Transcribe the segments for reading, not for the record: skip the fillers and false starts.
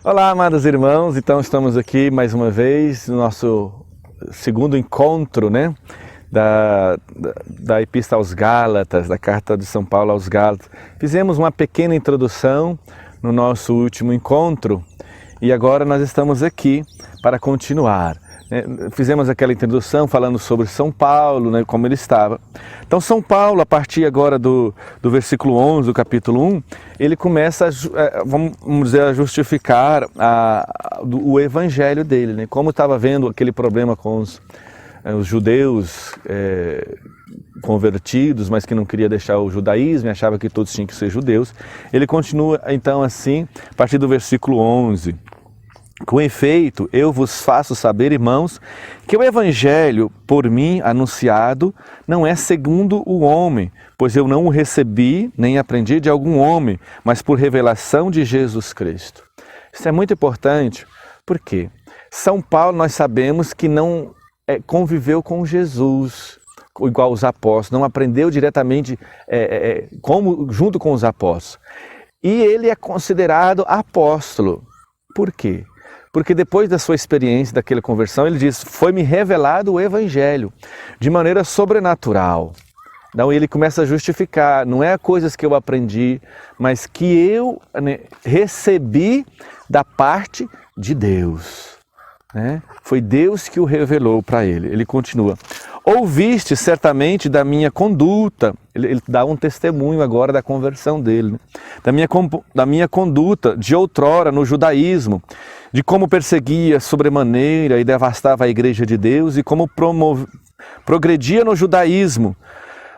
Olá, amados irmãos, então estamos aqui mais uma vez no nosso segundo encontro, né, da Epístola aos Gálatas, da Carta de São Paulo aos Gálatas. Fizemos uma pequena introdução no nosso último encontro e agora nós estamos aqui para continuar. Fizemos aquela introdução falando sobre São Paulo, né, como ele estava. Então São Paulo, a partir agora do versículo 11 do capítulo 1, ele começa, vamos dizer, a justificar o evangelho dele, né? Como estava vendo aquele problema com os judeus convertidos, mas que não queria deixar o judaísmo e achava que todos tinham que ser judeus. Ele continua então assim, a partir do versículo 11. Com efeito, eu vos faço saber, irmãos, que o evangelho por mim anunciado não é segundo o homem, pois eu não o recebi nem aprendi de algum homem, mas por revelação de Jesus Cristo. Isso é muito importante, porque São Paulo nós sabemos que não conviveu com Jesus, igual os apóstolos, não aprendeu diretamente junto com os apóstolos. E ele é considerado apóstolo. Por quê? Porque depois da sua experiência, daquela conversão, ele diz, foi-me revelado o Evangelho de maneira sobrenatural. Então ele começa a justificar, não é coisas que eu aprendi, mas que eu recebi da parte de Deus. Foi Deus que o revelou para ele. Ele continua, ouviste certamente da minha conduta, ele dá um testemunho agora da conversão dele, da minha conduta de outrora no judaísmo, de como perseguia sobremaneira e devastava a igreja de Deus e como progredia no judaísmo,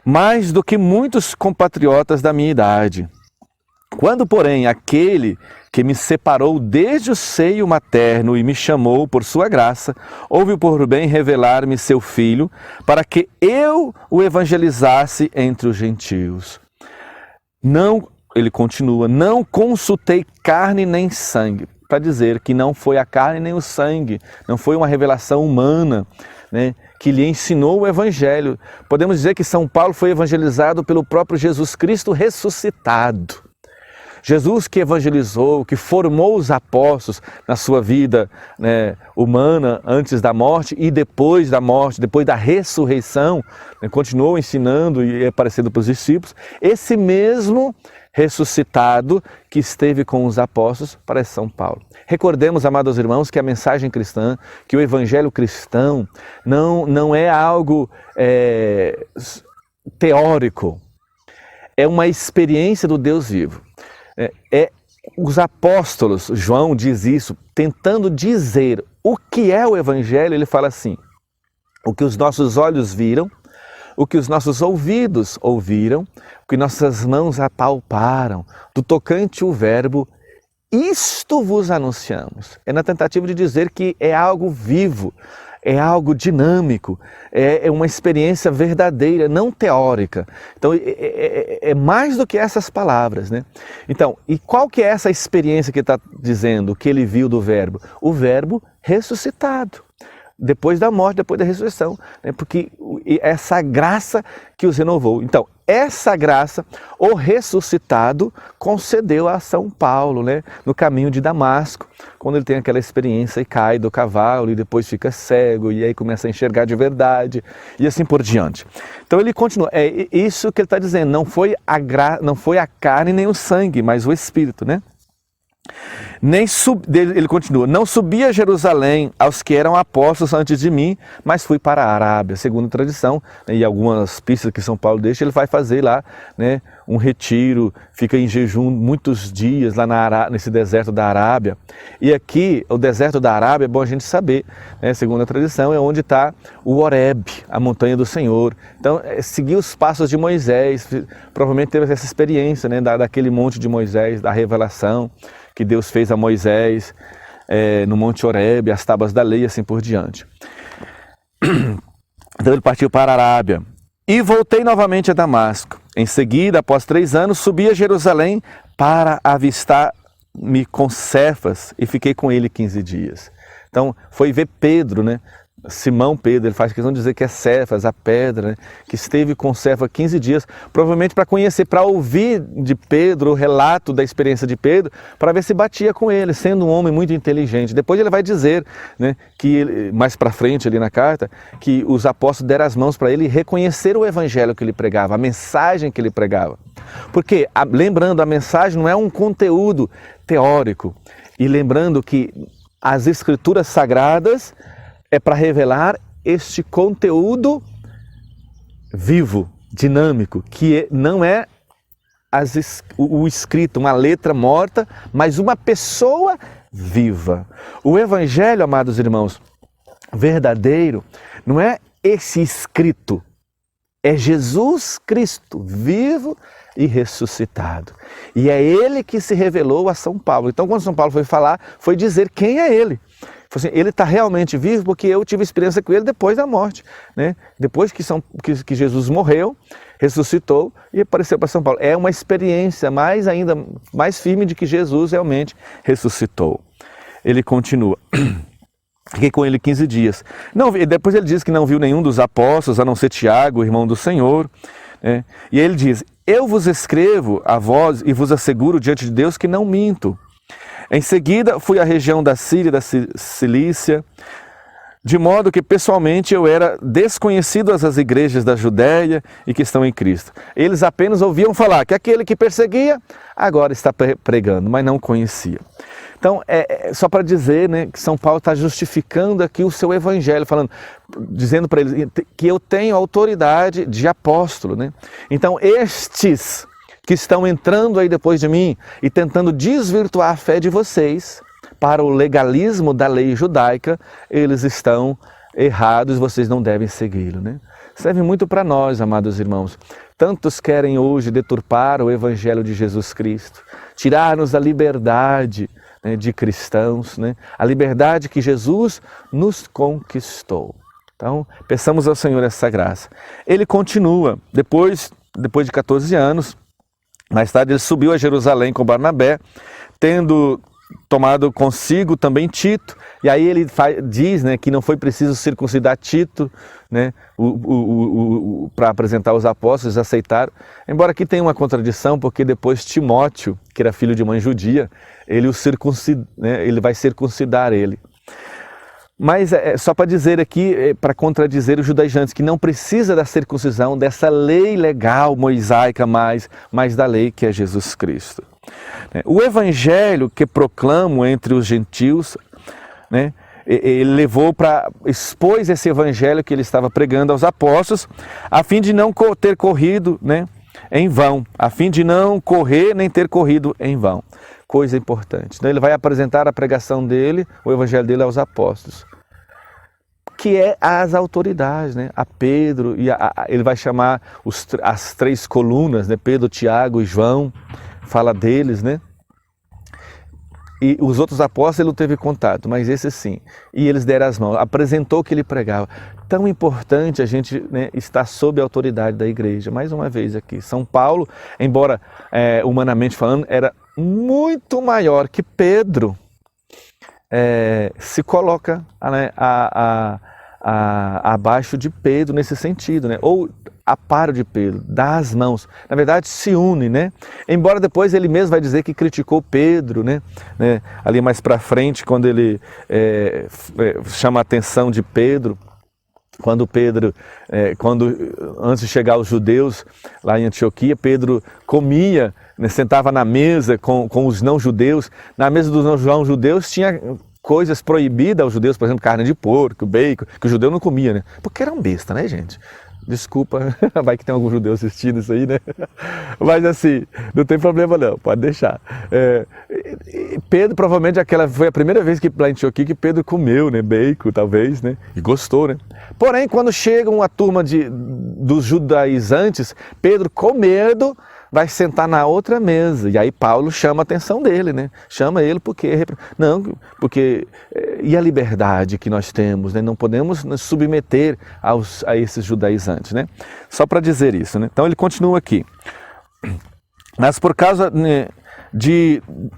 mais do que muitos compatriotas da minha idade. Quando, porém, aquele que me separou desde o seio materno e me chamou por sua graça, houve por bem revelar-me seu Filho, para que eu o evangelizasse entre os gentios. Não, ele continua, não consultei carne nem sangue, para dizer que não foi a carne nem o sangue, não foi uma revelação humana, que lhe ensinou o Evangelho. Podemos dizer que São Paulo foi evangelizado pelo próprio Jesus Cristo ressuscitado. Jesus que evangelizou, que formou os apóstolos na sua vida humana antes da morte e depois da morte, depois da ressurreição, continuou ensinando e aparecendo para os discípulos. Esse mesmo ressuscitado que esteve com os apóstolos para São Paulo. Recordemos, amados irmãos, que a mensagem cristã, que o evangelho cristão não é algo teórico, é uma experiência do Deus vivo. Os apóstolos, João diz isso, tentando dizer o que é o Evangelho, ele fala assim, o que os nossos olhos viram, o que os nossos ouvidos ouviram, o que nossas mãos apalparam, do tocante o verbo, isto vos anunciamos. É na tentativa de dizer que é algo vivo, é algo dinâmico, é uma experiência verdadeira, não teórica. Então, é mais do que essas palavras, Então, e qual que é essa experiência que está dizendo, que ele viu do verbo? O verbo ressuscitado, depois da morte, depois da ressurreição, porque essa graça que os renovou. Então, essa graça, o ressuscitado concedeu a São Paulo, no caminho de Damasco, quando ele tem aquela experiência e cai do cavalo e depois fica cego e aí começa a enxergar de verdade e assim por diante. Então ele continua, é isso que ele está dizendo, não foi a carne nem o sangue, mas o Espírito, Ele continua, não subi a Jerusalém aos que eram apóstolos antes de mim, mas fui para a Arábia, segundo a tradição, e algumas pistas que São Paulo deixa, ele vai fazer lá, um retiro, fica em jejum muitos dias lá nesse deserto da Arábia. E aqui, o deserto da Arábia, é bom a gente saber, segundo a tradição, é onde está o Horebe, a montanha do Senhor. Então, seguir os passos de Moisés, provavelmente teve essa experiência, daquele monte de Moisés, da revelação, que Deus fez a Moisés no Monte Horebe, as tábuas da lei e assim por diante. Então ele partiu para a Arábia e voltei novamente a Damasco. Em seguida, após 3 anos, subi a Jerusalém para avistar-me com Cefas e fiquei com ele 15 dias. Então foi ver Pedro, Simão Pedro, ele faz questão de dizer que é Cefas, a pedra, né, que esteve com Cefas 15 dias, provavelmente para conhecer, para ouvir de Pedro o relato da experiência de Pedro, para ver se batia com ele, sendo um homem muito inteligente. Depois ele vai dizer, né, que mais para frente ali na carta, que os apóstolos deram as mãos para ele e reconheceram o evangelho que ele pregava, a mensagem que ele pregava. Porque, lembrando, a mensagem não é um conteúdo teórico, e lembrando que as escrituras sagradas é para revelar este conteúdo vivo, dinâmico, que não é o escrito, uma letra morta, mas uma pessoa viva. O evangelho, amados irmãos, verdadeiro, não é esse escrito, é Jesus Cristo, vivo e ressuscitado. E é ele que se revelou a São Paulo. Então, quando São Paulo foi falar, foi dizer quem é ele. Assim, ele está realmente vivo porque eu tive experiência com ele depois da morte, né? Depois que Jesus morreu, ressuscitou e apareceu para São Paulo. É uma experiência ainda mais firme de que Jesus realmente ressuscitou. Ele continua. Fiquei com ele 15 dias. Depois ele diz que não viu nenhum dos apóstolos, a não ser Tiago, irmão do Senhor. Né? E ele diz, eu vos escrevo a vós e vos asseguro diante de Deus que não minto. Em seguida, fui à região da Síria e da Cilícia, de modo que pessoalmente eu era desconhecido às igrejas da Judéia e que estão em Cristo. Eles apenas ouviam falar que aquele que perseguia, agora está pregando, mas não conhecia. Então, só para dizer, né, que São Paulo está justificando aqui o seu evangelho, dizendo para eles que eu tenho autoridade de apóstolo. Né? Então, estes que estão entrando aí depois de mim e tentando desvirtuar a fé de vocês para o legalismo da lei judaica, eles estão errados, vocês não devem segui-lo. Né? Serve muito para nós, amados irmãos. Tantos querem hoje deturpar o evangelho de Jesus Cristo, tirar-nos a liberdade, né, de cristãos, né? A liberdade que Jesus nos conquistou. Então, peçamos ao Senhor essa graça. Ele continua, depois de 14 anos, mais tarde ele subiu a Jerusalém com Barnabé, tendo tomado consigo também Tito, e aí ele diz, né, que não foi preciso circuncidar Tito, né, para apresentar os apóstolos, aceitaram. Embora aqui tenha uma contradição, porque depois Timóteo, que era filho de mãe judia, ele vai circuncidar ele. Mas só para dizer aqui, para contradizer os judaizantes, que não precisa da circuncisão, dessa lei legal mosaica mais da lei que é Jesus Cristo. O evangelho que proclamo entre os gentios, né, ele expôs esse evangelho que ele estava pregando aos apóstolos, a fim de não ter corrido, né, em vão, a fim de não correr nem ter corrido em vão. Coisa importante. Então ele vai apresentar a pregação dele, o evangelho dele aos apóstolos, que é às autoridades, né? A Pedro, e ele vai chamar as 3 colunas, né? Pedro, Tiago e João, fala deles, né? E os outros apóstolos ele não teve contato, mas esse sim. E eles deram as mãos, apresentou o que ele pregava. Tão importante a gente, né, estar sob a autoridade da igreja. Mais uma vez aqui, São Paulo, embora humanamente falando, era muito maior que Pedro, se coloca, né, abaixo de Pedro nesse sentido, né? Ou a par de Pedro, dá as mãos. Na verdade, se une, né? Embora depois ele mesmo vai dizer que criticou Pedro, né? Ali mais para frente, quando ele chama a atenção de Pedro, quando antes de chegar os judeus lá em Antioquia, Pedro comia, né, sentava na mesa com os não-judeus. Na mesa dos não-judeus tinha coisas proibidas aos judeus, por exemplo, carne de porco, bacon, que o judeu não comia, né? Porque era um besta, né, gente? Desculpa, vai que tem algum judeu assistindo isso aí, né? Mas assim, não tem problema não, pode deixar. Pedro, provavelmente, foi a primeira vez que lá em Antioquia que Pedro comeu, né? Bacon, talvez, né? E gostou, né? Porém, quando chega uma turma dos judaizantes, Pedro, com medo, vai sentar na outra mesa. E aí Paulo chama a atenção dele, né? Chama ele porque e a liberdade que nós temos, né? Não podemos nos submeter a esses judaizantes, né? Só para dizer isso, né? Então ele continua aqui. Mas por causa, né,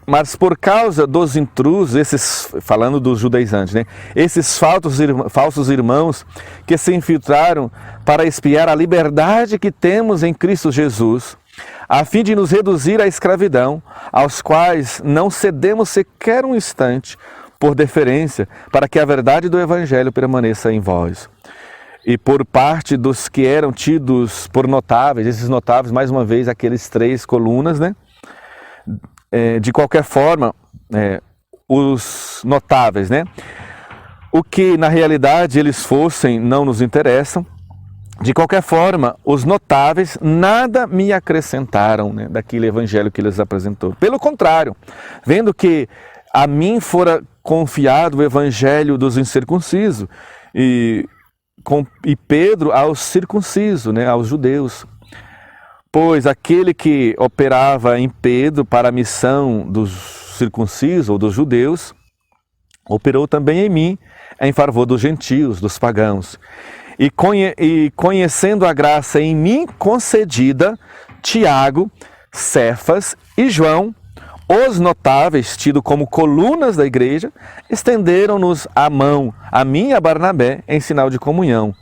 Mas por causa dos intrusos, falando dos judaizantes, né? Esses falsos irmãos que se infiltraram para espiar a liberdade que temos em Cristo Jesus, a fim de nos reduzir à escravidão, aos quais não cedemos sequer um instante, por deferência, para que a verdade do Evangelho permaneça em vós. E por parte dos que eram tidos por notáveis, esses notáveis, mais uma vez, aqueles 3 colunas, né? De qualquer forma, os notáveis, né? O que na realidade eles fossem não nos interessam. De qualquer forma, os notáveis nada me acrescentaram, né, daquele evangelho que eles apresentou. Pelo contrário, vendo que a mim fora confiado o evangelho dos incircuncisos e Pedro aos circuncisos, né, aos judeus. Pois aquele que operava em Pedro para a missão dos circuncisos ou dos judeus, operou também em mim em favor dos gentios, dos pagãos. E conhecendo a graça em mim concedida, Tiago, Cefas e João, os notáveis, tidos como colunas da igreja, estenderam-nos a mão, a mim e a Barnabé, em sinal de comunhão.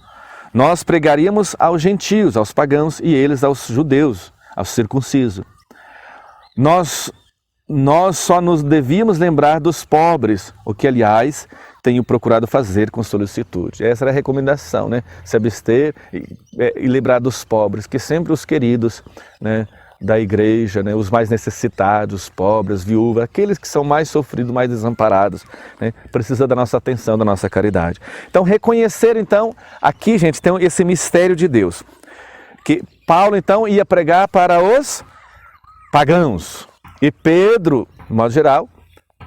Nós pregaríamos aos gentios, aos pagãos, e eles aos judeus, aos circuncisos. Nós só nos devíamos lembrar dos pobres, o que, aliás, tenho procurado fazer com solicitude. Essa era a recomendação, né? Se abster e lembrar dos pobres, que sempre os queridos, né, da igreja, né, os mais necessitados, os pobres, viúvas, aqueles que são mais sofridos, mais desamparados, né, precisa da nossa atenção, da nossa caridade. Então, reconhecer, então, aqui, gente, tem esse mistério de Deus, que Paulo, então, ia pregar para os pagãos e Pedro, de modo geral,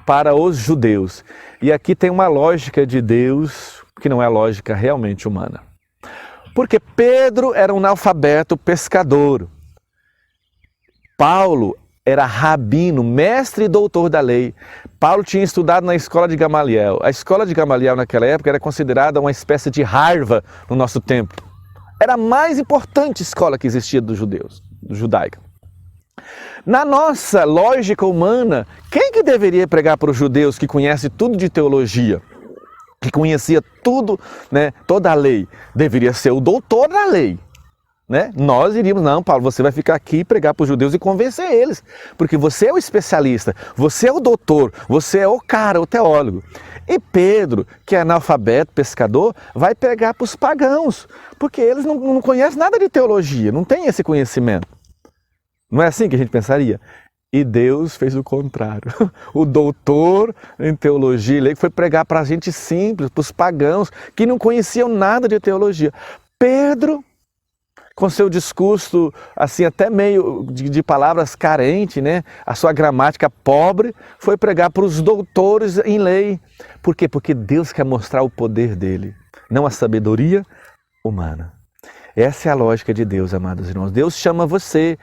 para os judeus. E aqui tem uma lógica de Deus que não é lógica realmente humana. Porque Pedro era um analfabeto pescador. Paulo era rabino, mestre e doutor da lei. Paulo tinha estudado na escola de Gamaliel. A escola de Gamaliel naquela época era considerada uma espécie de Harvard no nosso tempo. Era a mais importante escola que existia dos judeus, judaica. Na nossa lógica humana, quem que deveria pregar para os judeus que conhece tudo de teologia, que conhecia tudo, né, toda a lei? Deveria ser o doutor da lei. Né? Nós iríamos, não, Paulo, você vai ficar aqui e pregar para os judeus e convencer eles, porque você é o especialista, você é o doutor, você é o cara, o teólogo. E Pedro, que é analfabeto, pescador, vai pregar para os pagãos, porque eles não conhecem nada de teologia, não tem esse conhecimento. Não é assim que a gente pensaria? E Deus fez o contrário. O doutor em teologia e lei foi pregar para a gente simples, para os pagãos, que não conheciam nada de teologia. Pedro, com seu discurso, assim, até meio de palavras carente, né? A sua gramática pobre, foi pregar para os doutores em lei. Por quê? Porque Deus quer mostrar o poder dele, não a sabedoria humana. Essa é a lógica de Deus, amados irmãos. Deus chama você,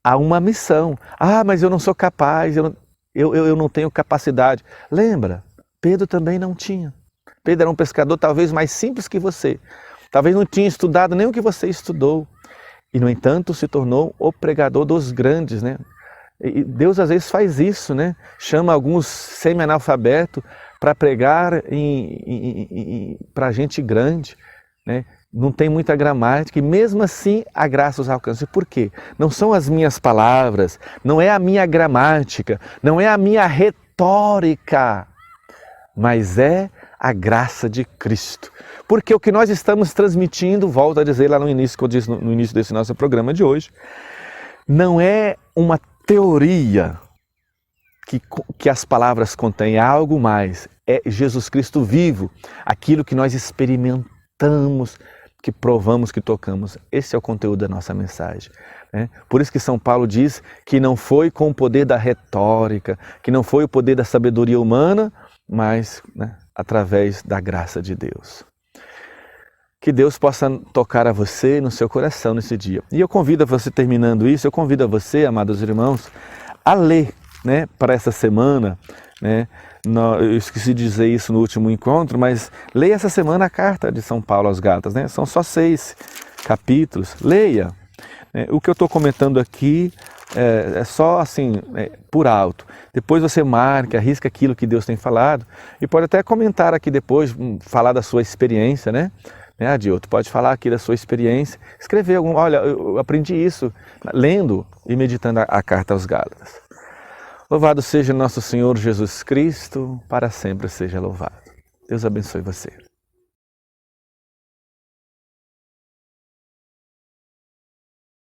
a uma missão. Ah, mas eu não sou capaz, eu não tenho capacidade. Lembra, Pedro também não tinha. Pedro era um pescador talvez mais simples que você. Talvez não tinha estudado nem o que você estudou. E, no entanto, se tornou o pregador dos grandes, né? E Deus às vezes faz isso, né? Chama alguns semi-analfabetos para pregar para gente grande, né? Não tem muita gramática e mesmo assim a graça os alcança. Por quê? Não são as minhas palavras, não é a minha gramática, não é a minha retórica, mas é a graça de Cristo. Porque o que nós estamos transmitindo, volto a dizer lá no início, que eu disse no início desse nosso programa de hoje, não é uma teoria que as palavras contêm, é algo mais. É Jesus Cristo vivo, aquilo que nós experimentamos, que provamos, que tocamos. Esse é o conteúdo da nossa mensagem. Né? Por isso que São Paulo diz que não foi com o poder da retórica, que não foi o poder da sabedoria humana, mas, né, através da graça de Deus. Que Deus possa tocar a você no seu coração nesse dia. E eu convido a você, terminando isso, eu convido a você, amados irmãos, a ler, né, para essa semana, né? Eu esqueci de dizer isso no último encontro, mas leia essa semana a carta de São Paulo aos Gálatas, né? São só 6 capítulos, leia. O que eu estou comentando aqui é só assim, por alto. Depois você marca, arrisca aquilo que Deus tem falado e pode até comentar aqui depois, falar da sua experiência, né? Adilto, pode falar aqui da sua experiência, escrever algum, olha, eu aprendi isso lendo e meditando a carta aos Gálatas. Louvado seja nosso Senhor Jesus Cristo, para sempre seja louvado. Deus abençoe você.